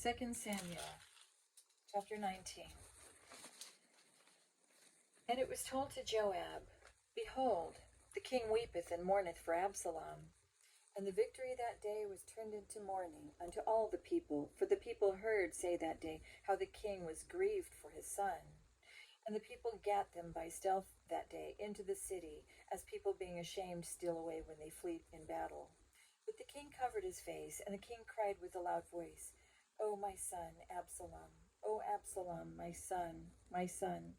2 Samuel, chapter 19. And it was told to Joab, Behold, the king weepeth and mourneth for Absalom. And the victory that day was turned into mourning unto all the people, for the people heard say that day how the king was grieved for his son. And the people gat them by stealth that day into the city, as people being ashamed steal away when they flee in battle. But the king covered his face, and the king cried with a loud voice, O my son, Absalom! O Absalom, my son, my son!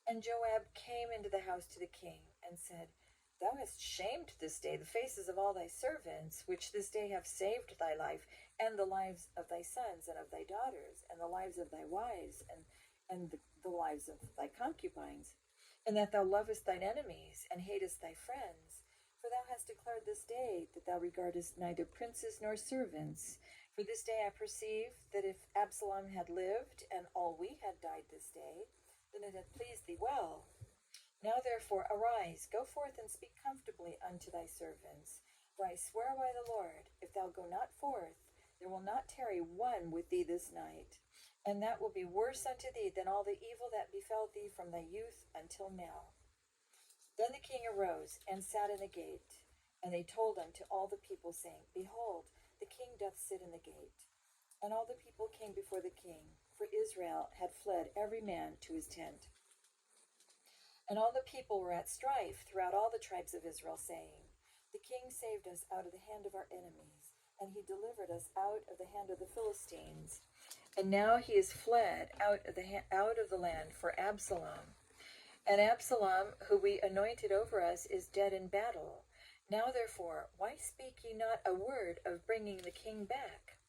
And Joab came into the house to the king, and said, Thou hast shamed this day the faces of all thy servants, which this day have saved thy life, and the lives of thy sons and of thy daughters, and the lives of thy wives, and the lives of thy concubines, and that thou lovest thine enemies, and hatest thy friends. For thou hast declared this day that thou regardest neither princes nor servants. For this day I perceive that if Absalom had lived, and all we had died this day, then it had pleased thee well. Now therefore arise, go forth and speak comfortably unto thy servants. For I swear by the Lord, if thou go not forth, there will not tarry one with thee this night. And that will be worse unto thee than all the evil that befell thee from thy youth until now. Then the king arose and sat in the gate. And they told unto all the people, saying, Behold, the king doth sit in the gate. And all the people came before the king, for Israel had fled every man to his tent. And all the people were at strife throughout all the tribes of Israel, saying, The king saved us out of the hand of our enemies, and he delivered us out of the hand of the Philistines. And now he is fled out of the land for Absalom. And Absalom, who we anointed over us, is dead in battle. Now therefore, why speak ye not a word of bringing the king back?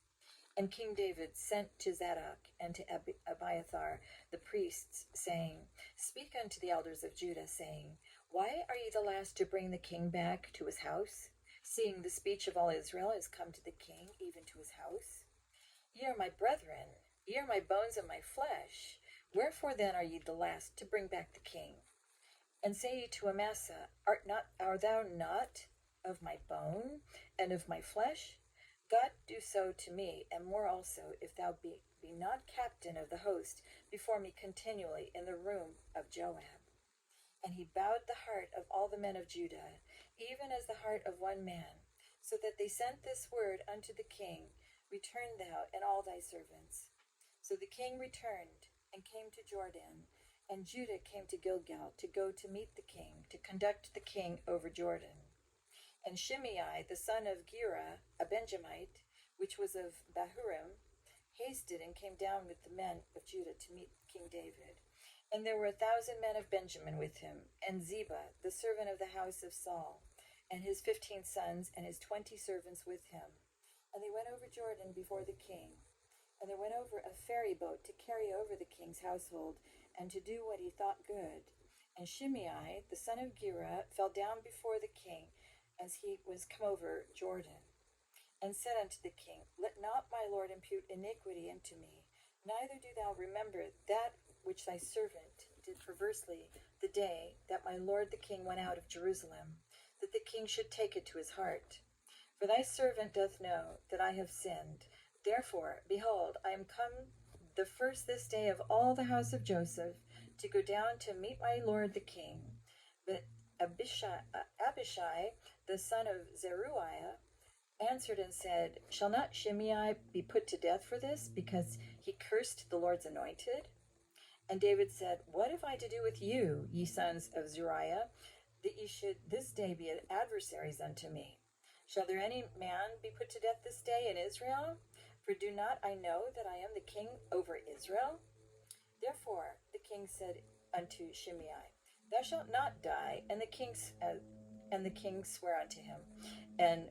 And King David sent to Zadok and to Abiathar the priests, saying, Speak unto the elders of Judah, saying, Why are ye the last to bring the king back to his house, seeing the speech of all Israel is come to the king, even to his house? Ye are my brethren, ye are my bones and my flesh. Wherefore then are ye the last to bring back the king? And say ye to Amasa, Art thou not of my bone and of my flesh? God do so to me, and more also, if thou be not captain of the host before me continually in the room of Joab. And he bowed the heart of all the men of Judah, even as the heart of one man, so that they sent this word unto the king, Return thou and all thy servants. So the king returned, and came to Jordan, and Judah came to Gilgal to go to meet the king, to conduct the king over Jordan. And Shimei, the son of Gera, a Benjamite, which was of Bahurim, hasted and came down with the men of Judah to meet King David. And there were 1,000 men of Benjamin with him, and Ziba, the servant of the house of Saul, and his 15 sons, and his 20 servants with him. And they went over Jordan before the king. And there went over a ferry boat to carry over the king's household, and to do what he thought good. And Shimei, the son of Gera, fell down before the king, as he was come over Jordan, and said unto the king, Let not my lord impute iniquity unto me, neither do thou remember that which thy servant did perversely the day that my lord the king went out of Jerusalem, that the king should take it to his heart. For thy servant doth know that I have sinned. Therefore, behold, I am come the first this day of all the house of Joseph to go down to meet my lord the king. But Abishai, the son of Zeruiah, answered and said, Shall not Shimei be put to death for this, because he cursed the Lord's anointed? And David said, What have I to do with you, ye sons of Zeruiah, that ye should this day be adversaries unto me? Shall there any man be put to death this day in Israel? For do not I know that I am the king over Israel? Therefore the king said unto Shimei, Thou shalt not die. And the king sware unto him. And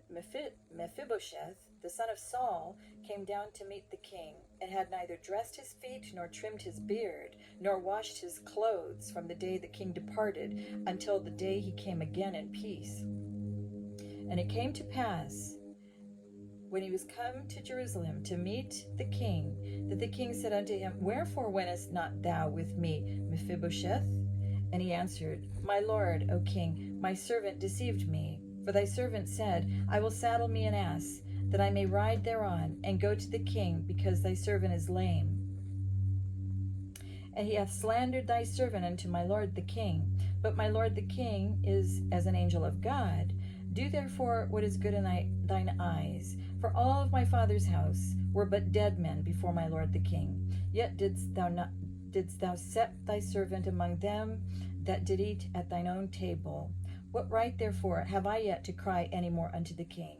Mephibosheth, the son of Saul, came down to meet the king, and had neither dressed his feet, nor trimmed his beard, nor washed his clothes from the day the king departed, until the day he came again in peace. And it came to pass, when he was come to Jerusalem to meet the king, that the king said unto him, Wherefore wentest not thou with me, Mephibosheth? And he answered, My lord, O king, my servant deceived me. For thy servant said, I will saddle me an ass, that I may ride thereon, and go to the king, because thy servant is lame. And he hath slandered thy servant unto my lord the king. But my lord the king is as an angel of God. Do therefore what is good in thine eyes. For all of my father's house were but dead men before my lord the king. Yet didst thou set thy servant among them that did eat at thine own table. What right therefore have I yet to cry any more unto the king?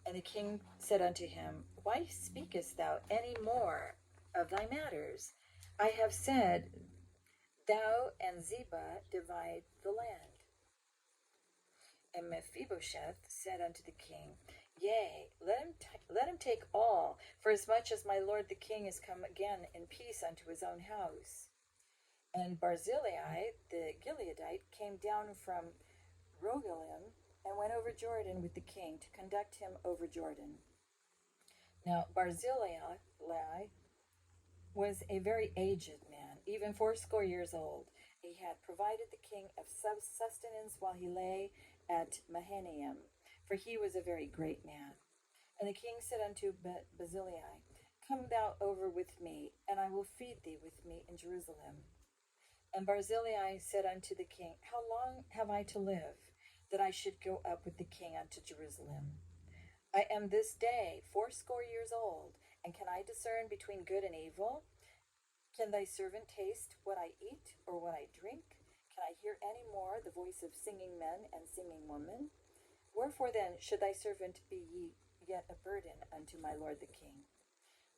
And the king said unto him, Why speakest thou any more of thy matters? I have said, Thou and Ziba divide the land. And Mephibosheth said unto the king, Yea, let him take all, for as much as my lord the king is come again in peace unto his own house. And Barzillai the Gileadite came down from Rogelim, and went over Jordan with the king to conduct him over Jordan. Now Barzillai was a very aged man, even 80 years old. He had provided the king of sustenance while he lay at Mahanaim, for he was a very great man. And the king said unto Barzillai, Come thou over with me, and I will feed thee with me in Jerusalem. And Barzillai said unto the king, How long have I to live, that I should go up with the king unto Jerusalem? I am this day 80 years old, and can I discern between good and evil? Can thy servant taste what I eat, or what I drink? Can I hear any more the voice of singing men and singing women? Wherefore then should thy servant be yet a burden unto my lord the king?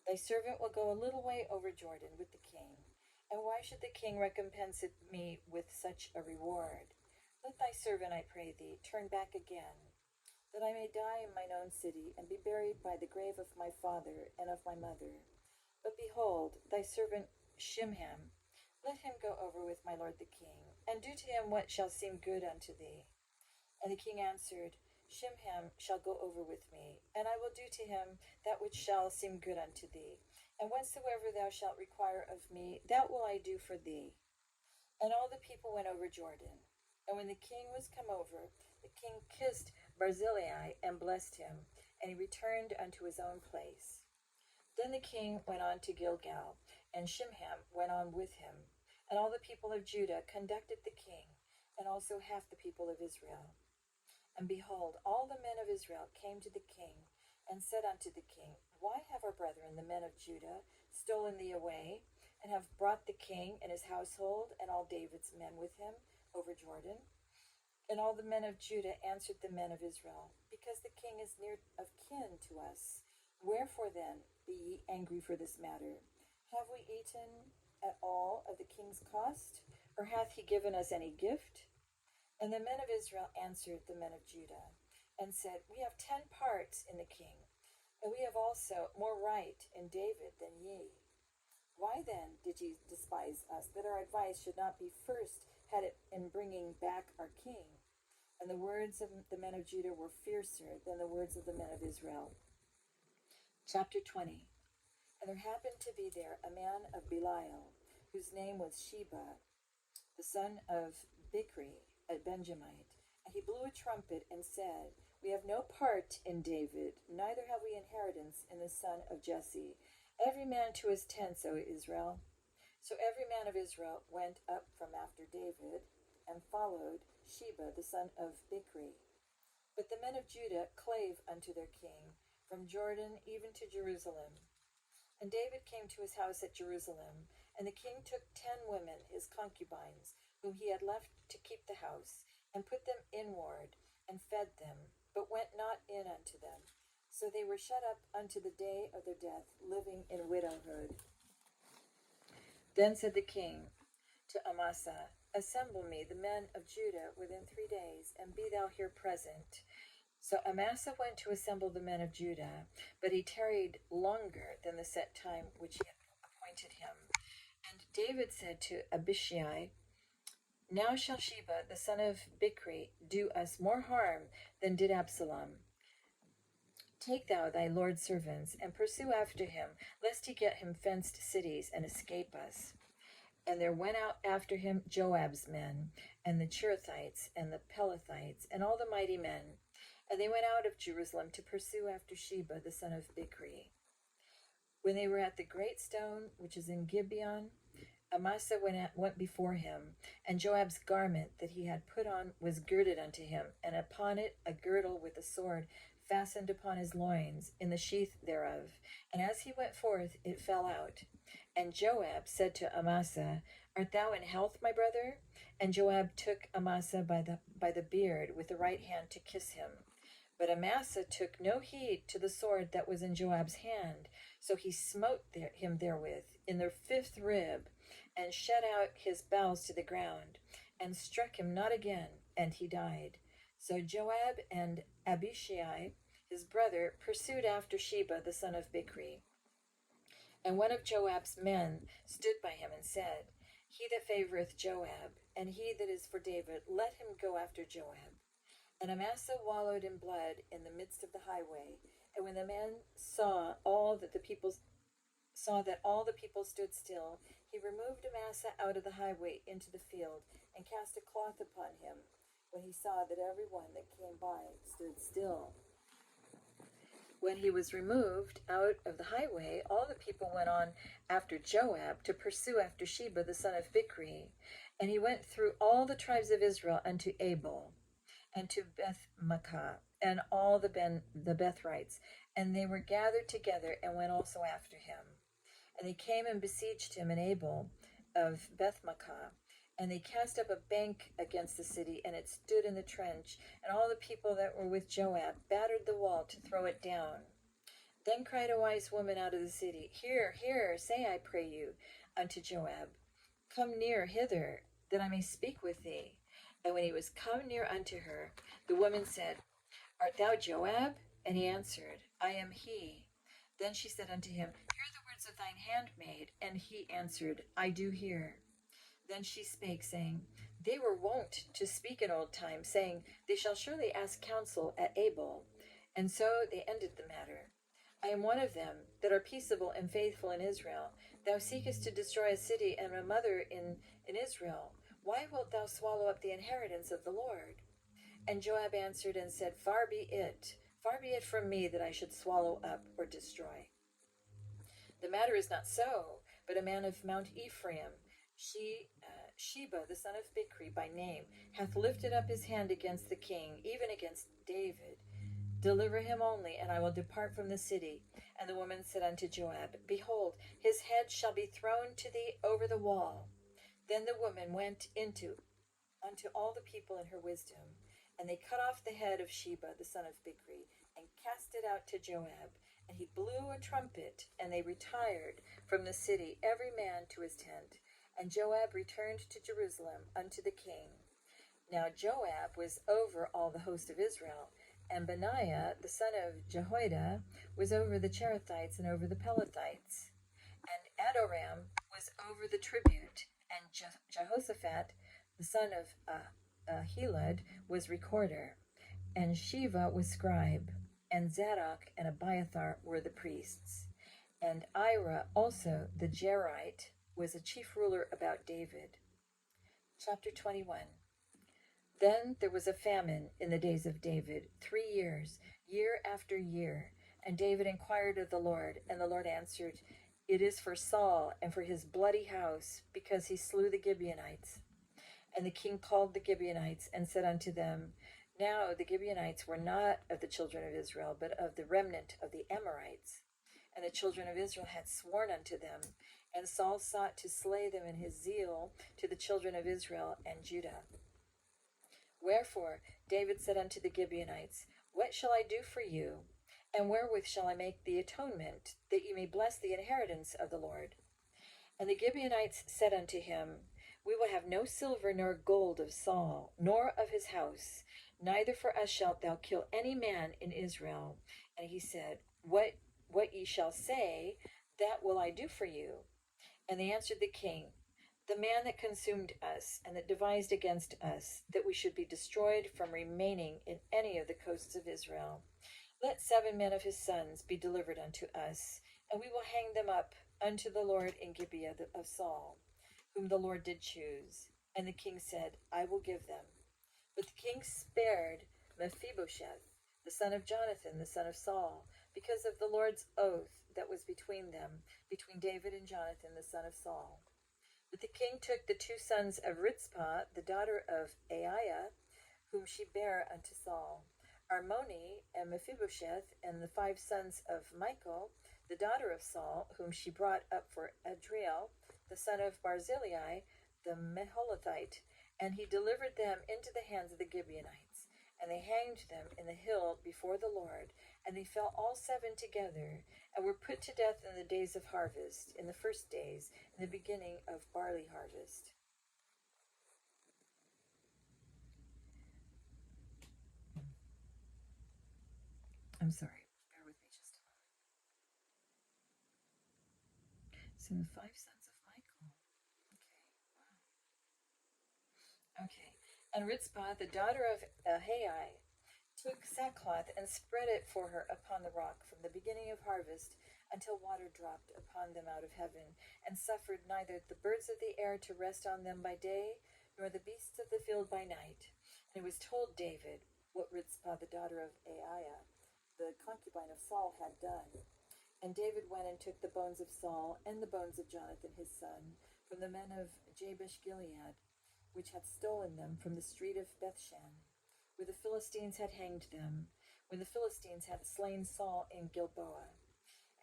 Thy servant will go a little way over Jordan with the king. And why should the king recompense me with such a reward? Let thy servant, I pray thee, turn back again, that I may die in mine own city, and be buried by the grave of my father and of my mother. But behold, thy servant Shimham, let him go over with my lord the king, and do to him what shall seem good unto thee. And the king answered, Shimham shall go over with me, and I will do to him that which shall seem good unto thee. And whatsoever thou shalt require of me, that will I do for thee. And all the people went over Jordan. And when the king was come over, the king kissed Barzillai and blessed him, and he returned unto his own place. Then the king went on to Gilgal, and Shimham went on with him. And all the people of Judah conducted the king, and also half the people of Israel. And behold, all the men of Israel came to the king, and said unto the king, Why have our brethren, the men of Judah, stolen thee away, and have brought the king and his household, and all David's men with him, over Jordan? And all the men of Judah answered the men of Israel, Because the king is near of kin to us. Wherefore then be ye angry for this matter? Have we eaten at all of the king's cost, or hath he given us any gift? And the men of Israel answered the men of Judah, and said, We have 10 parts in the king, and we have also more right in David than ye. Why then did ye despise us, that our advice should not be first had it in bringing back our king? And the words of the men of Judah were fiercer than the words of the men of Israel. Chapter 20. And there happened to be there a man of Belial, whose name was Sheba, the son of Bichri, a Benjamite. And he blew a trumpet and said, We have no part in David, neither have we inheritance in the son of Jesse. Every man to his tents, O Israel. So every man of Israel went up from after David, and followed Sheba the son of Bichri. But the men of Judah clave unto their king, from Jordan even to Jerusalem. And David came to his house at Jerusalem, and the king took 10 women, his concubines, whom he had left to keep the house, and put them inward, and fed them, but went not in unto them. So they were shut up unto the day of their death, living in widowhood. Then said the king to Amasa, Assemble me the men of Judah within 3 days, and be thou here present. So Amasa went to assemble the men of Judah, but he tarried longer than the set time which he had appointed him. And David said to Abishai, Now shall Sheba the son of Bichri do us more harm than did Absalom. Take thou thy lord's servants, and pursue after him, lest he get him fenced cities, and escape us. And there went out after him Joab's men, and the Cherethites, and the Pelethites, and all the mighty men. And they went out of Jerusalem to pursue after Sheba the son of Bichri. When they were at the great stone which is in Gibeon, Amasa went before him, and Joab's garment that he had put on was girded unto him, and upon it a girdle with a sword fastened upon his loins in the sheath thereof. And as he went forth, it fell out. And Joab said to Amasa, Art thou in health, my brother? And Joab took Amasa by the beard with the right hand to kiss him. But Amasa took no heed to the sword that was in Joab's hand, so he smote him therewith in the fifth rib, and shut out his bowels to the ground, and struck him not again, and he died. So Joab and Abishai, his brother, pursued after Sheba the son of Bichri. And one of Joab's men stood by him and said, He that favoreth Joab, and he that is for David, let him go after Joab. And Amasa wallowed in blood in the midst of the highway. And when the men saw that all the people stood still, he removed Amasa out of the highway into the field, and cast a cloth upon him, when he saw that every one that came by stood still. When he was removed out of the highway, all the people went on after Joab to pursue after Sheba the son of Bichri. And he went through all the tribes of Israel unto Abel, and to Beth-makkah, and all the Bethrites, and they were gathered together, and went also after him. And they came and besieged him in Abel of Beth-makkah, and they cast up a bank against the city, and it stood in the trench, and all the people that were with Joab battered the wall to throw it down. Then cried a wise woman out of the city, Hear, hear, say, I pray you, unto Joab, Come near hither, that I may speak with thee. And when he was come near unto her, the woman said, Art thou Joab? And he answered, I am he. Then she said unto him, Hear the words of thine handmaid. And he answered, I do hear. Then she spake, saying, They were wont to speak in old time, saying, They shall surely ask counsel at Abel. And so they ended the matter. I am one of them that are peaceable and faithful in Israel. Thou seekest to destroy a city and a mother in Israel. Why wilt thou swallow up the inheritance of the Lord? And Joab answered and said, Far be it from me that I should swallow up or destroy. The matter is not so, but a man of Mount Ephraim, Sheba the son of Bichri by name, hath lifted up his hand against the king, even against David. Deliver him only, and I will depart from the city. And the woman said unto Joab, Behold, his head shall be thrown to thee over the wall. Then the woman went unto all the people in her wisdom, and they cut off the head of Sheba the son of Bichri, and cast it out to Joab. And he blew a trumpet, and they retired from the city, every man to his tent. And Joab returned to Jerusalem unto the king. Now Joab was over all the host of Israel, and Benaiah the son of Jehoiada was over the Cherethites and over the Pelethites. And Adoram was over the tribute, and Jehoshaphat the son of Heled was recorder, and Sheva was scribe, and Zadok and Abiathar were the priests. And Ira also the Jerite was a chief ruler about David. Chapter 21. Then there was a famine in the days of David, 3 years, year after year. And David inquired of the Lord, and the Lord answered, It is for Saul and for his bloody house, because he slew the Gibeonites. And the king called the Gibeonites, and said unto them, Now the Gibeonites were not of the children of Israel, but of the remnant of the Amorites. And the children of Israel had sworn unto them, and Saul sought to slay them in his zeal to the children of Israel and Judah. Wherefore David said unto the Gibeonites, What shall I do for you? And wherewith shall I make the atonement, that ye may bless the inheritance of the Lord? And the Gibeonites said unto him, We will have no silver nor gold of Saul, nor of his house, neither for us shalt thou kill any man in Israel. And he said, What ye shall say, that will I do for you. And they answered the king, The man that consumed us, and that devised against us, that we should be destroyed from remaining in any of the coasts of Israel. Let 7 men of his sons be delivered unto us, and we will hang them up unto the Lord in Gibeah of Saul, whom the Lord did choose. And the king said, I will give them. But the king spared Mephibosheth, the son of Jonathan, the son of Saul, because of the Lord's oath that was between them, between David and Jonathan, the son of Saul. But the king took the two sons of Rizpah, the daughter of Aiah, whom she bare unto Saul, Armoni and Mephibosheth, and the 5 sons of Michal, the daughter of Saul, whom she brought up for Adriel, the son of Barzillai, the Meholathite, and he delivered them into the hands of the Gibeonites. And they hanged them in the hill before the Lord, and they fell all 7 together, and were put to death in the days of harvest, in the first days, in the beginning of barley harvest. I'm sorry, bear with me just a moment. So the 5 sons of Michal. Okay, wow. Okay. And Rizpah, the daughter of Ahai, took sackcloth and spread it for her upon the rock from the beginning of harvest until water dropped upon them out of heaven, and suffered neither the birds of the air to rest on them by day, nor the beasts of the field by night. And it was told David what Rizpah, the daughter of Aiah, the concubine of Saul, had done. And David went and took the bones of Saul and the bones of Jonathan his son from the men of Jabesh Gilead, which had stolen them from the street of Bethshan, where the Philistines had hanged them, when the Philistines had slain Saul in Gilboa.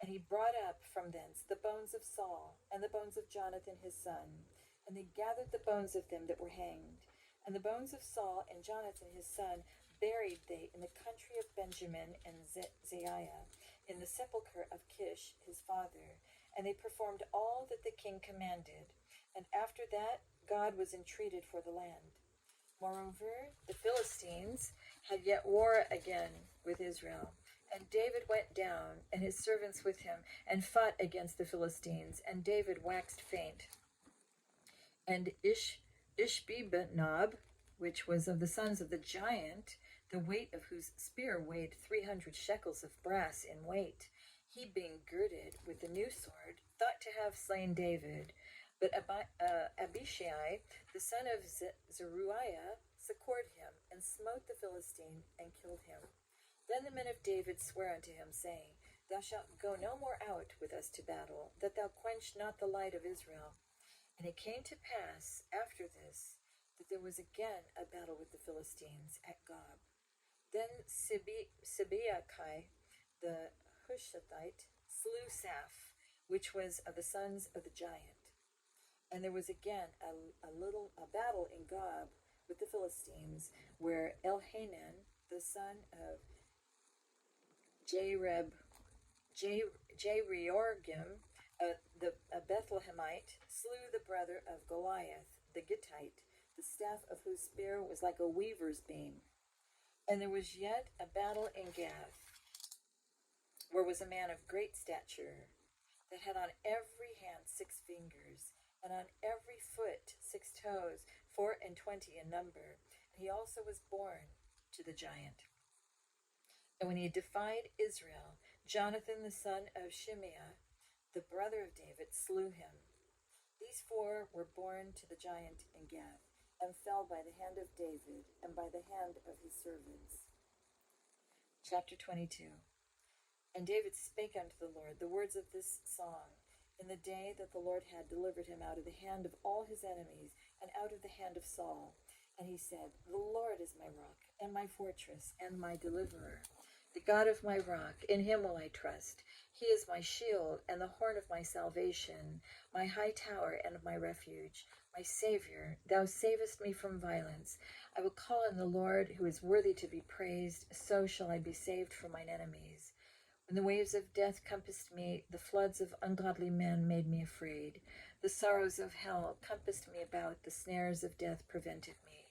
And he brought up from thence the bones of Saul and the bones of Jonathan his son, and they gathered the bones of them that were hanged. And the bones of Saul and Jonathan his son buried they in the country of Benjamin and Zeiah, in the sepulchre of Kish his father. And they performed all that the king commanded. And after that God was entreated for the land. Moreover, the Philistines had yet war again with Israel. And David went down, and his servants with him, and fought against the Philistines. And David waxed faint. And Ishbi-benob, which was of the sons of the giant, the weight of whose spear weighed 300 shekels of brass in weight, he being girded with the new sword, thought to have slain David. But Abishai, the son of Zeruiah, succored him, and smote the Philistine, and killed him. Then the men of David sware unto him, saying, Thou shalt go no more out with us to battle, that thou quench not the light of Israel. And it came to pass after this, that there was again a battle with the Philistines at Gob. Then Sibeachai, the Hushathite, slew Saph, which was of the sons of the giant. And there was again a battle in Gob with the Philistines, where Elhanan, the son of Jereorgim, a Bethlehemite, slew the brother of Goliath, the Gittite, the staff of whose spear was like a weaver's beam. And there was yet a battle in Gath, where was a man of great stature, that had on every hand 6 fingers, and on every foot 6 toes, 24 in number. And he also was born to the giant. And when he defied Israel, Jonathan the son of Shimeah, the brother of David, slew him. These 4 were born to the giant in Gath, and fell by the hand of David, and by the hand of his servants. Chapter 22. And David spake unto the Lord the words of this song, in the day that the Lord had delivered him out of the hand of all his enemies, and out of the hand of Saul. And he said, The Lord is my rock, and my fortress, and my deliverer, the God of my rock, in him will I trust. He is my shield, and the horn of my salvation, my high tower, and my refuge, my Savior. Thou savest me from violence. I will call on the Lord, who is worthy to be praised. So shall I be saved from mine enemies. When the waves of death compassed me, the floods of ungodly men made me afraid. The sorrows of hell compassed me about, the snares of death prevented me.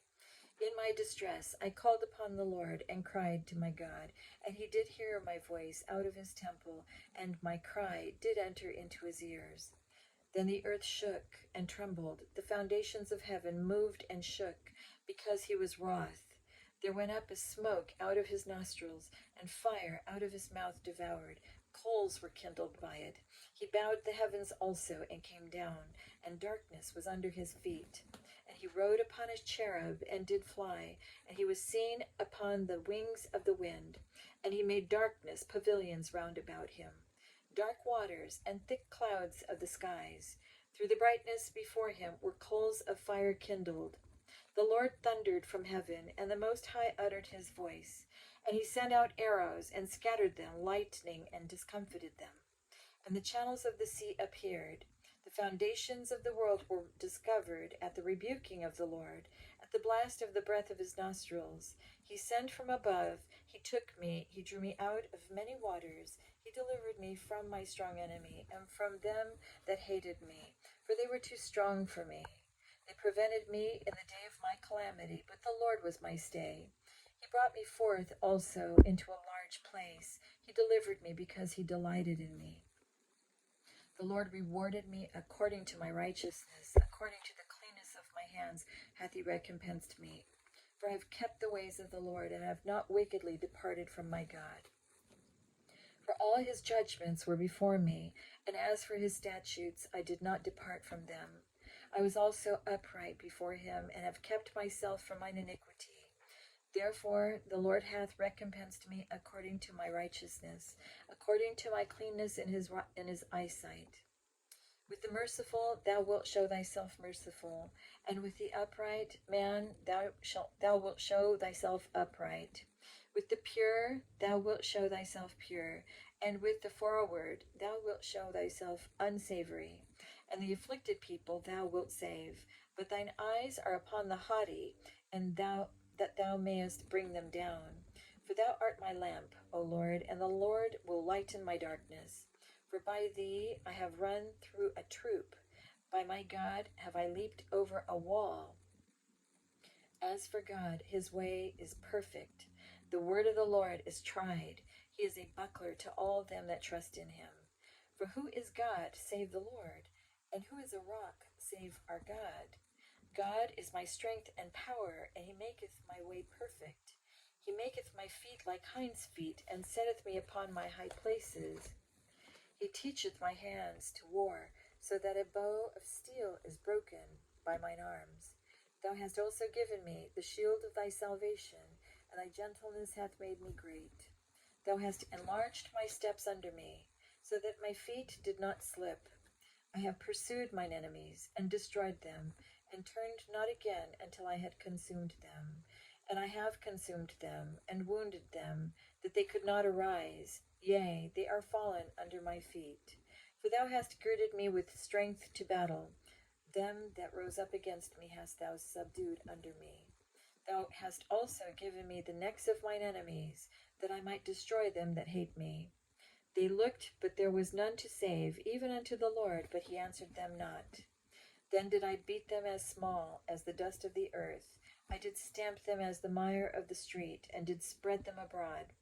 In my distress I called upon the Lord, and cried to my God, and he did hear my voice out of his temple, and my cry did enter into his ears. Then the earth shook and trembled, the foundations of heaven moved and shook, because he was wroth. There went up a smoke out of his nostrils, and fire out of his mouth devoured. Coals were kindled by it. He bowed the heavens also, and came down, and darkness was under his feet. And he rode upon a cherub and did fly, and he was seen upon the wings of the wind. And he made darkness pavilions round about him, dark waters and thick clouds of the skies. Through the brightness before him were coals of fire kindled. The Lord thundered from heaven, and the Most High uttered his voice. And he sent out arrows, and scattered them, lightning, and discomfited them. And the channels of the sea appeared. The foundations of the world were discovered at the rebuking of the Lord, at the blast of the breath of his nostrils. He sent from above, he took me, he drew me out of many waters. He delivered me from my strong enemy, and from them that hated me, for they were too strong for me. They prevented me in the day of my calamity, but the Lord was my stay. He brought me forth also into a large place. He delivered me because he delighted in me. The Lord rewarded me according to my righteousness, according to the cleanness of my hands hath he recompensed me. For I have kept the ways of the Lord, and have not wickedly departed from my God. For all his judgments were before me, and as for his statutes, I did not depart from them. I was also upright before him, and have kept myself from mine iniquity. Therefore the Lord hath recompensed me according to my righteousness, according to my cleanness in his eyesight. With the merciful thou wilt show thyself merciful, and with the upright man thou wilt show thyself upright. With the pure thou wilt show thyself pure, and with the froward thou wilt show thyself unsavory. And the afflicted people thou wilt save, but thine eyes are upon the haughty, and that thou mayest bring them down. For thou art my lamp, O Lord, and the Lord will lighten my darkness. For by thee I have run through a troop, by my God have I leaped over a wall. As for God, his way is perfect. The word of the Lord is tried. He is a buckler to all them that trust in him. For who is God save the Lord? And who is a rock save our God? God is my strength and power, and he maketh my way perfect. He maketh my feet like hinds' feet, and setteth me upon my high places. He teacheth my hands to war, so that a bow of steel is broken by mine arms. Thou hast also given me the shield of thy salvation, and thy gentleness hath made me great. Thou hast enlarged my steps under me, so that my feet did not slip. I have pursued mine enemies, and destroyed them, and turned not again until I had consumed them. And I have consumed them, and wounded them, that they could not arise. Yea, they are fallen under my feet. For thou hast girded me with strength to battle. Them that rose up against me hast thou subdued under me. Thou hast also given me the necks of mine enemies, that I might destroy them that hate me. They looked, but there was none to save, even unto the Lord, but he answered them not. Then did I beat them as small as the dust of the earth. I did stamp them as the mire of the street, and did spread them abroad.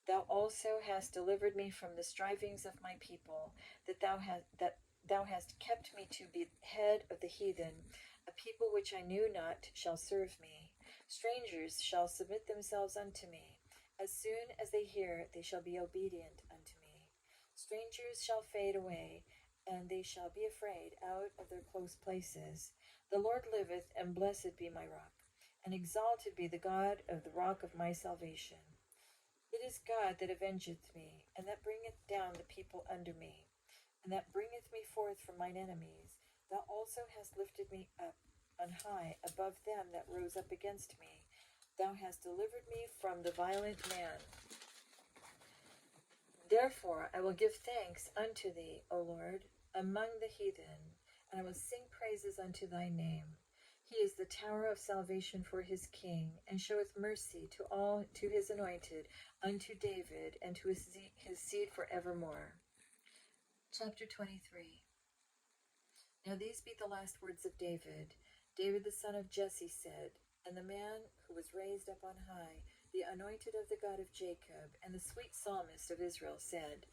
Thou also hast delivered me from the strivings of my people, that thou hast kept me to be head of the heathen. A people which I knew not shall serve me. Strangers shall submit themselves unto me. As soon as they hear, they shall be obedient unto me. Strangers shall fade away, and they shall be afraid out of their close places. The Lord liveth, and blessed be my rock, and exalted be the God of the rock of my salvation. It is God that avengeth me, and that bringeth down the people under me, and that bringeth me forth from mine enemies. Thou also hast lifted me up on high above them that rose up against me. Thou hast delivered me from the violent man. Therefore I will give thanks unto thee, O Lord, among the heathen, and I will sing praises unto thy name. He is the tower of salvation for his king, and showeth mercy to his anointed, unto David, and to his seed forevermore. Chapter 23. Now these be the last words of David. David the son of Jesse said, and the man who was raised up on high, the anointed of the God of Jacob, and the sweet psalmist of Israel said,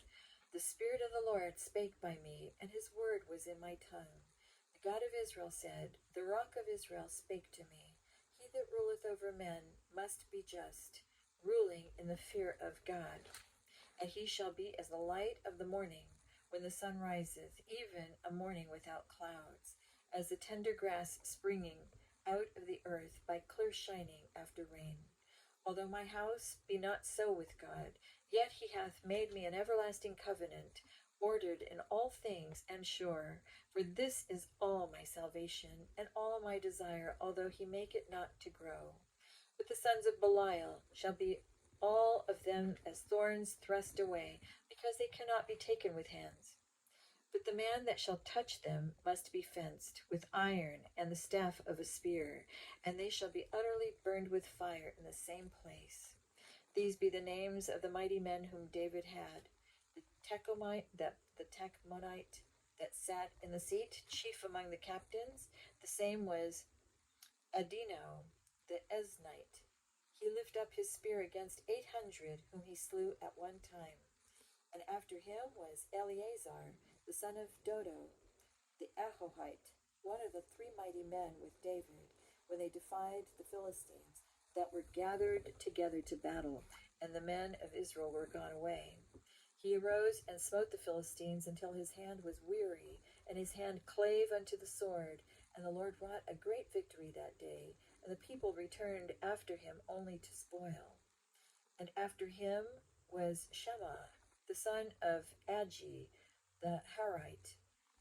The Spirit of the Lord spake by me, and his word was in my tongue. The God of Israel said, The rock of Israel spake to me. He that ruleth over men must be just, ruling in the fear of God. And he shall be as the light of the morning, when the sun riseth, even a morning without clouds, as the tender grass springing out of the earth by clear shining after rain. Although my house be not so with God, yet he hath made me an everlasting covenant, ordered in all things and sure. For this is all my salvation, and all my desire, although he make it not to grow. But the sons of Belial shall be all of them as thorns thrust away, because they cannot be taken with hands. But the man that shall touch them must be fenced with iron and the staff of a spear, and they shall be utterly burned with fire in the same place. These be the names of the mighty men whom David had: the Tachmonite that sat in the seat, chief among the captains. The same was Adino the Eznite. He lifted up his spear against 800, whom he slew at one time. And after him was Eleazar, the son of Dodo, the Ahohite, one of the three mighty men with David, when they defied the Philistines, that were gathered together to battle, and the men of Israel were gone away. He arose and smote the Philistines until his hand was weary, and his hand clave unto the sword. And the Lord wrought a great victory that day, and the people returned after him only to spoil. And after him was Shema, the son of Agi, the Harite.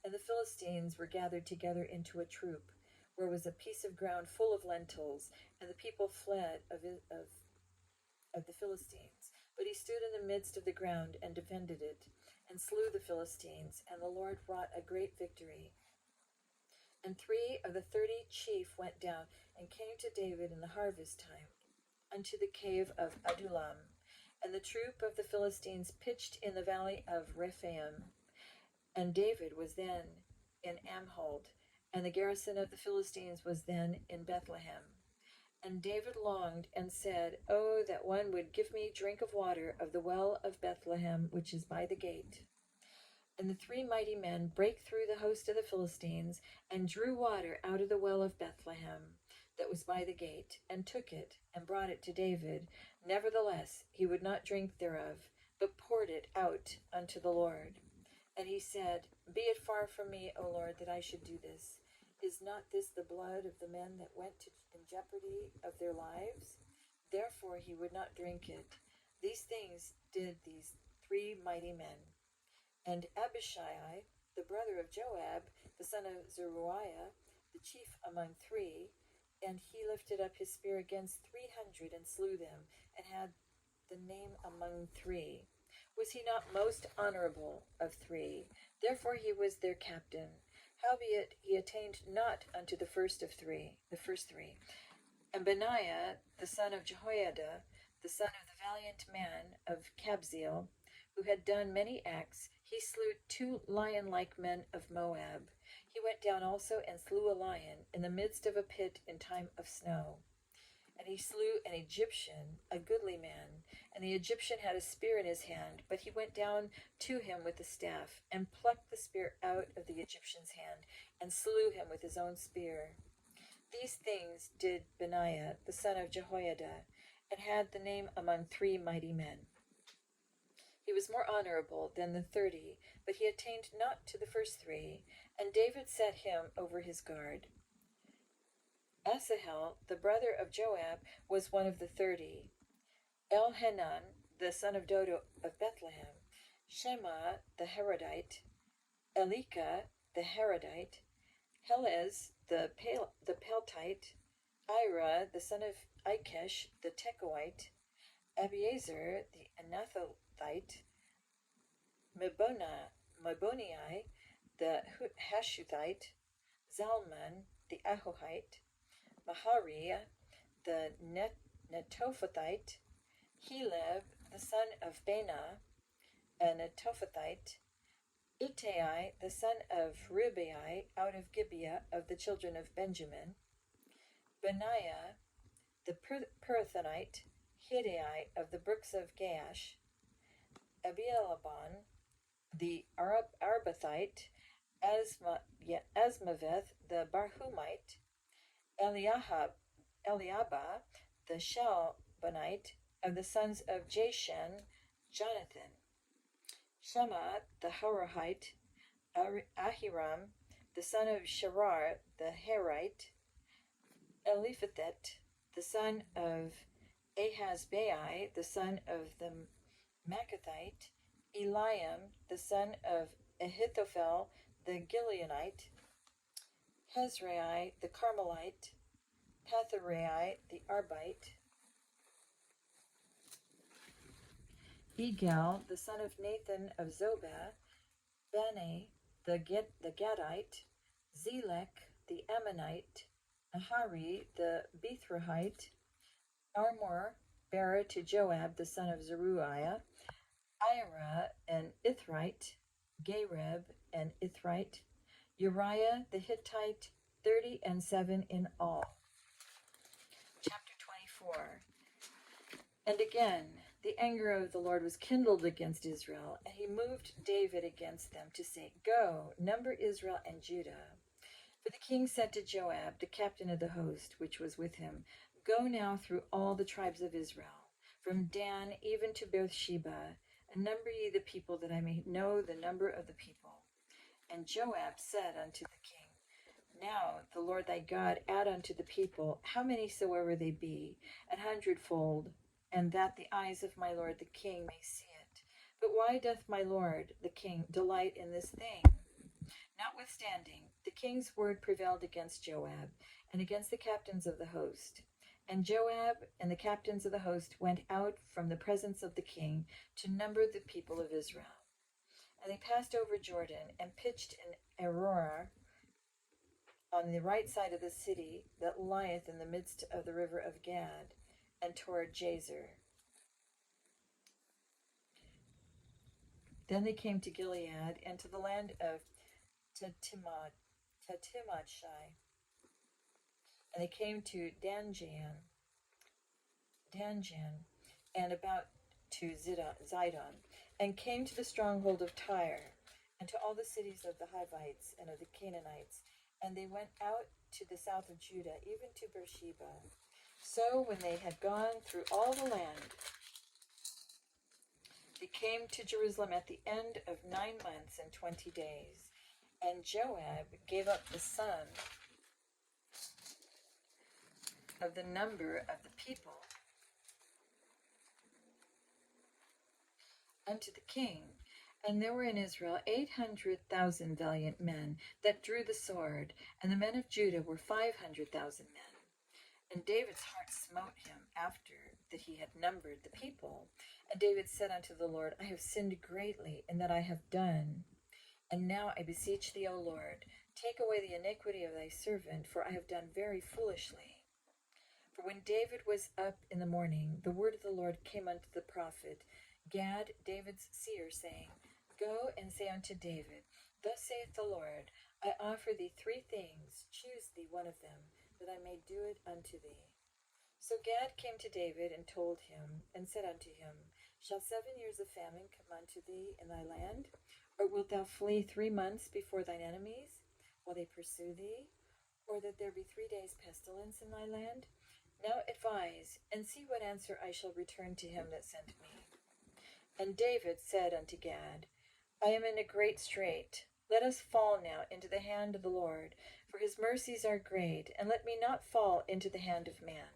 And the Philistines were gathered together into a troop, where was a piece of ground full of lentils, and the people fled of the Philistines. But he stood in the midst of the ground and defended it, and slew the Philistines, and the Lord wrought a great victory. And 3 of the 30 chief went down and came to David in the harvest time unto the cave of Adullam. And the troop of the Philistines pitched in the valley of Rephaim. And David was then in Amhold, and the garrison of the Philistines was then in Bethlehem. And David longed and said, Oh, that one would give me drink of water of the well of Bethlehem, which is by the gate. And the 3 mighty men brake through the host of the Philistines, and drew water out of the well of Bethlehem, that was by the gate, and took it, and brought it to David. Nevertheless, he would not drink thereof, but poured it out unto the Lord. And he said, Be it far from me, O Lord, that I should do this. Is not this the blood of the men that went in jeopardy of their lives? Therefore he would not drink it. These things did these 3 mighty men. And Abishai, the brother of Joab, the son of Zeruiah, the chief among 3, and he lifted up his spear against 300 and slew them, and had the name among 3. Was he not most honorable of 3? Therefore he was their captain. Howbeit he attained not unto the first 3. And Benaiah, the son of Jehoiada, the son of the valiant man of Kabzeel, who had done many acts, he slew 2 lion-like men of Moab. He went down also and slew a lion in the midst of a pit in time of snow. And he slew an Egyptian, a goodly man, and the Egyptian had a spear in his hand, but he went down to him with the staff, and plucked the spear out of the Egyptian's hand, and slew him with his own spear. These things did Benaiah, the son of Jehoiada, and had the name among 3 mighty men. He was more honorable than the 30, but he attained not to the first 3, and David set him over his guard. Asahel, the brother of Joab, was one of the 30. Elhanan, the son of Dodo of Bethlehem, Shema the Harodite, Elika the Harodite, Helez the Peltite, Ira the son of Ikesh the Tekoite, Abiezer the Anathothite, Mebonai the Hashuthite, Zalman the Ahohite, Mahariah the Netophathite, Heleb the son of Bana, a Netophathite, Ittai the son of Ribai out of Gibeah of the children of Benjamin, Benaiah the Pirathonite, Hiddai of the brooks of Gaash, Abialaban the Arbathite, Asmaveth the Barhumite, Eliabah the Shalbonite of the sons of Jashan, Jonathan, Shema the Horahite, Ahiram the son of Sharar the Herite, Eliphathet, the son of Ahasbai, the son of the Machathite, Eliam, the son of Ahithophel, the Gileonite, Hezrai, the Carmelite, Patharai, the Arbite, Egal, the son of Nathan of Zobah, Bani, the Gadite, Zelek, the Ammonite, Ahari, the Bethrahite, Armor, bearer to Joab, the son of Zeruiah, Ira, an Ithrite, Gareb, an Ithrite, Uriah the Hittite, 37 in all. Chapter 24. And again, the anger of the Lord was kindled against Israel, and he moved David against them to say, Go, number Israel and Judah. For the king said to Joab, the captain of the host, which was with him, Go now through all the tribes of Israel, from Dan even to Beersheba, and number ye the people, that I may know the number of the people. And Joab said unto the king, Now the Lord thy God add unto the people, how many soever they be, 100-fold, and that the eyes of my lord the king may see it. But why doth my lord the king delight in this thing? Notwithstanding, the king's word prevailed against Joab, and against the captains of the host. And Joab and the captains of the host went out from the presence of the king to number the people of Israel. And they passed over Jordan, and pitched in Aroer, on the right side of the city that lieth in the midst of the river of Gad, and toward Jazer. Then they came to Gilead, and to the land of Tatimachai, and they came to Danjan, and about to Zidon, and came to the stronghold of Tyre, and to all the cities of the Hivites and of the Canaanites, and they went out to the south of Judah, even to Beersheba. So when they had gone through all the land, they came to Jerusalem at the end of 9 months and 20 days. And Joab gave up the sum of the number of the people unto the king. And there were in Israel 800,000 valiant men that drew the sword, and the men of Judah were 500,000 men. And David's heart smote him after that he had numbered the people. And David said unto the Lord, I have sinned greatly in that I have done. And now I beseech thee, O Lord, take away the iniquity of thy servant, for I have done very foolishly. For when David was up in the morning, the word of the Lord came unto the prophet Gad, David's seer, saying, Go and say unto David, Thus saith the Lord, I offer thee 3 things, choose thee one of them, that I may do it unto thee. So Gad came to David and told him, and said unto him, Shall 7 years of famine come unto thee in thy land? Or wilt thou flee 3 months before thine enemies, while they pursue thee? Or that there be 3 days pestilence in thy land? Now advise, and see what answer I shall return to him that sent me. And David said unto Gad, I am in a great strait. Let us fall now into the hand of the Lord, for his mercies are great, and let me not fall into the hand of man.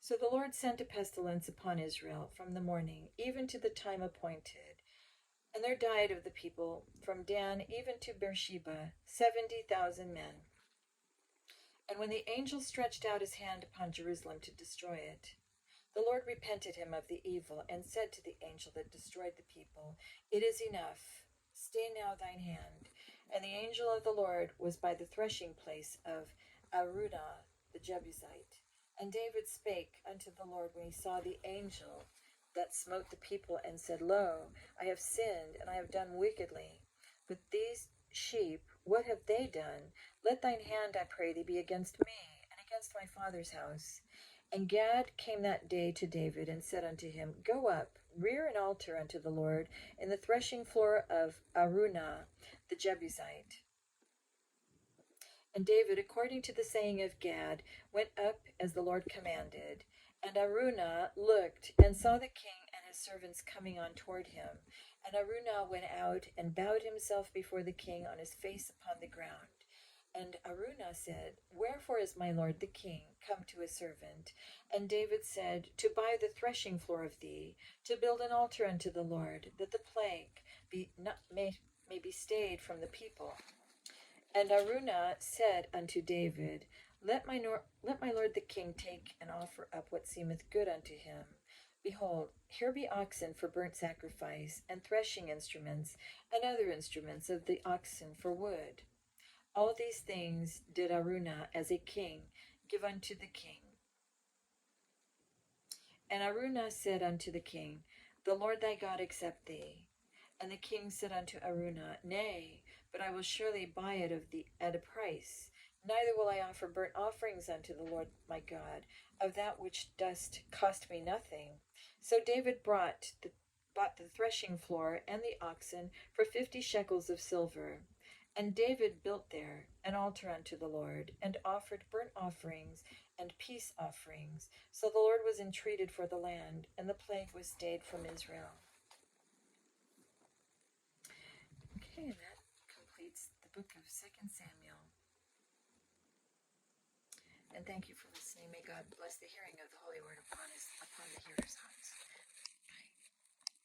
So the Lord sent a pestilence upon Israel from the morning, even to the time appointed. And there died of the people, from Dan even to Beersheba, 70,000 men. And when the angel stretched out his hand upon Jerusalem to destroy it, the Lord repented him of the evil, and said to the angel that destroyed the people, It is enough, stay now thine hand. And the angel of the Lord was by the threshing place of Araunah the Jebusite. And David spake unto the Lord when he saw the angel that smote the people, and said, Lo, I have sinned, and I have done wickedly. But these sheep, what have they done? Let thine hand, I pray thee, be against me, and against my father's house. And Gad came that day to David, and said unto him, Go up, rear an altar unto the Lord in the threshing floor of Araunah the Jebusite. And David, according to the saying of Gad, went up as the Lord commanded. And Araunah looked, and saw the king and his servants coming on toward him. And Araunah went out, and bowed himself before the king on his face upon the ground. And Araunah said, Wherefore is my lord the king come to his servant? And David said, To buy the threshing floor of thee, to build an altar unto the Lord, that the plague may be stayed from the people. And Araunah said unto David, Let my lord the king take and offer up what seemeth good unto him. Behold, here be oxen for burnt sacrifice, and threshing instruments, and other instruments of the oxen for wood. All these things did Araunah as a king give unto the king. And Araunah said unto the king, The Lord thy God accept thee. And the king said unto Araunah, Nay, but I will surely buy it of thee at a price. Neither will I offer burnt offerings unto the Lord my God of that which dost cost me nothing. So David bought the threshing floor and the oxen for 50 shekels of silver. And David built there an altar unto the Lord, and offered burnt offerings and peace offerings. So the Lord was entreated for the land, and the plague was stayed from Israel. Okay, that completes the book of 2 Samuel. And thank you for listening. May God bless the hearing of the Holy Word of God.